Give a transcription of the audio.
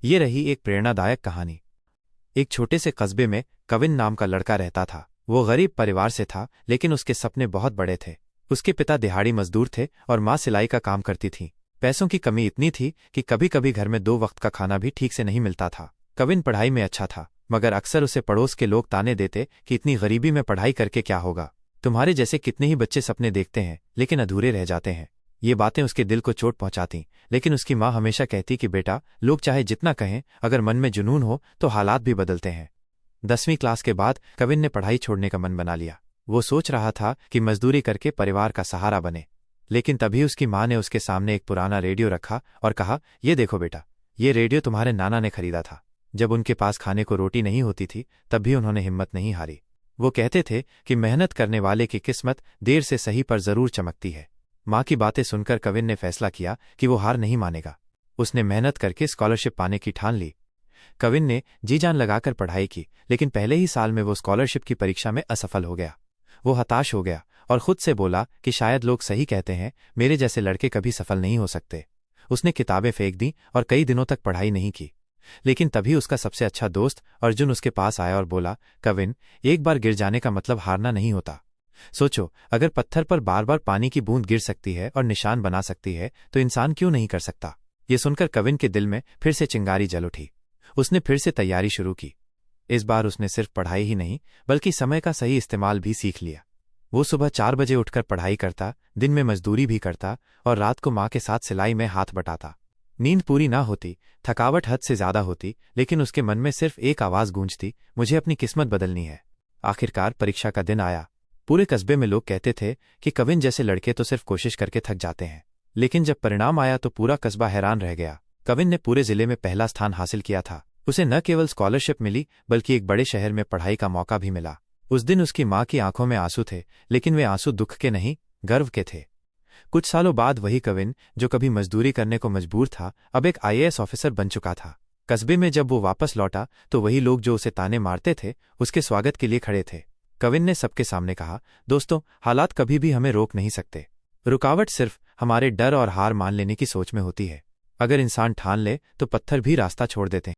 ये रही एक प्रेरणादायक कहानी। एक छोटे से कस्बे में कविन नाम का लड़का रहता था। वो गरीब परिवार से था, लेकिन उसके सपने बहुत बड़े थे। उसके पिता दिहाड़ी मजदूर थे और माँ सिलाई का काम करती थी। पैसों की कमी इतनी थी कि कभी कभी घर में 2 वक्त का खाना भी ठीक से नहीं मिलता था। कविन पढ़ाई में अच्छा था, मगर अक्सर उसे पड़ोस के लोग ताने देते कि इतनी गरीबी में पढ़ाई करके क्या होगा। तुम्हारे जैसे कितने ही बच्चे सपने देखते हैं लेकिन अधूरे रह जाते हैं। ये बातें उसके दिल को चोट पहुंचाती, लेकिन उसकी माँ हमेशा कहती कि बेटा, लोग चाहे जितना कहें, अगर मन में जुनून हो तो हालात भी बदलते हैं। 10वीं क्लास के बाद कविन ने पढ़ाई छोड़ने का मन बना लिया। वो सोच रहा था कि मजदूरी करके परिवार का सहारा बने। लेकिन तभी उसकी माँ ने उसके सामने एक पुराना रेडियो रखा और कहा, ये देखो बेटा, ये रेडियो तुम्हारे नाना ने खरीदा था। जब उनके पास खाने को रोटी नहीं होती थी तब भी उन्होंने हिम्मत नहीं हारी। वो कहते थे कि मेहनत करने वाले की किस्मत देर से सही पर जरूर चमकती है। माँ की बातें सुनकर कविन ने फैसला किया कि वो हार नहीं मानेगा। उसने मेहनत करके स्कॉलरशिप पाने की ठान ली। कविन ने जी जान लगाकर पढ़ाई की, लेकिन पहले ही साल में वो स्कॉलरशिप की परीक्षा में असफल हो गया। वो हताश हो गया और खुद से बोला कि शायद लोग सही कहते हैं, मेरे जैसे लड़के कभी सफल नहीं हो सकते। उसने किताबें फेंक दी और कई दिनों तक पढ़ाई नहीं की। लेकिन तभी उसका सबसे अच्छा दोस्त अर्जुन उसके पास आया और बोला, कविन, एक बार गिर जाने का मतलब हारना नहीं होता। सोचो, अगर पत्थर पर बार बार पानी की बूंद गिर सकती है और निशान बना सकती है तो इंसान क्यों नहीं कर सकता। ये सुनकर कविन के दिल में फिर से चिंगारी जल उठी। उसने फिर से तैयारी शुरू की। इस बार उसने सिर्फ पढ़ाई ही नहीं बल्कि समय का सही इस्तेमाल भी सीख लिया। वो सुबह 4 बजे उठकर पढ़ाई करता, दिन में मजदूरी भी करता और रात को माँ के साथ सिलाई में हाथ बटाता। नींद पूरी ना होती, थकावट हद से ज्यादा होती, लेकिन उसके मन में सिर्फ एक आवाज गूंजती, मुझे अपनी किस्मत बदलनी है। आखिरकार परीक्षा का दिन आया। पूरे कस्बे में लोग कहते थे कि कविन जैसे लड़के तो सिर्फ कोशिश करके थक जाते हैं। लेकिन जब परिणाम आया तो पूरा कस्बा हैरान रह गया। कविन ने पूरे जिले में पहला स्थान हासिल किया था। उसे न केवल स्कॉलरशिप मिली बल्कि एक बड़े शहर में पढ़ाई का मौका भी मिला। उस दिन उसकी माँ की आंखों में आंसू थे, लेकिन वे आंसू दुख के नहीं, गर्व के थे। कुछ सालों बाद वही कविन जो कभी मजदूरी करने को मजबूर था, अब एक IAS ऑफिसर बन चुका था। कस्बे में जब वो वापस लौटा तो वही लोग जो उसे ताने मारते थे उसके स्वागत के लिए खड़े थे। कविन ने सबके सामने कहा, दोस्तों, हालात कभी भी हमें रोक नहीं सकते। रुकावट सिर्फ हमारे डर और हार मान लेने की सोच में होती है। अगर इंसान ठान ले तो पत्थर भी रास्ता छोड़ देते हैं।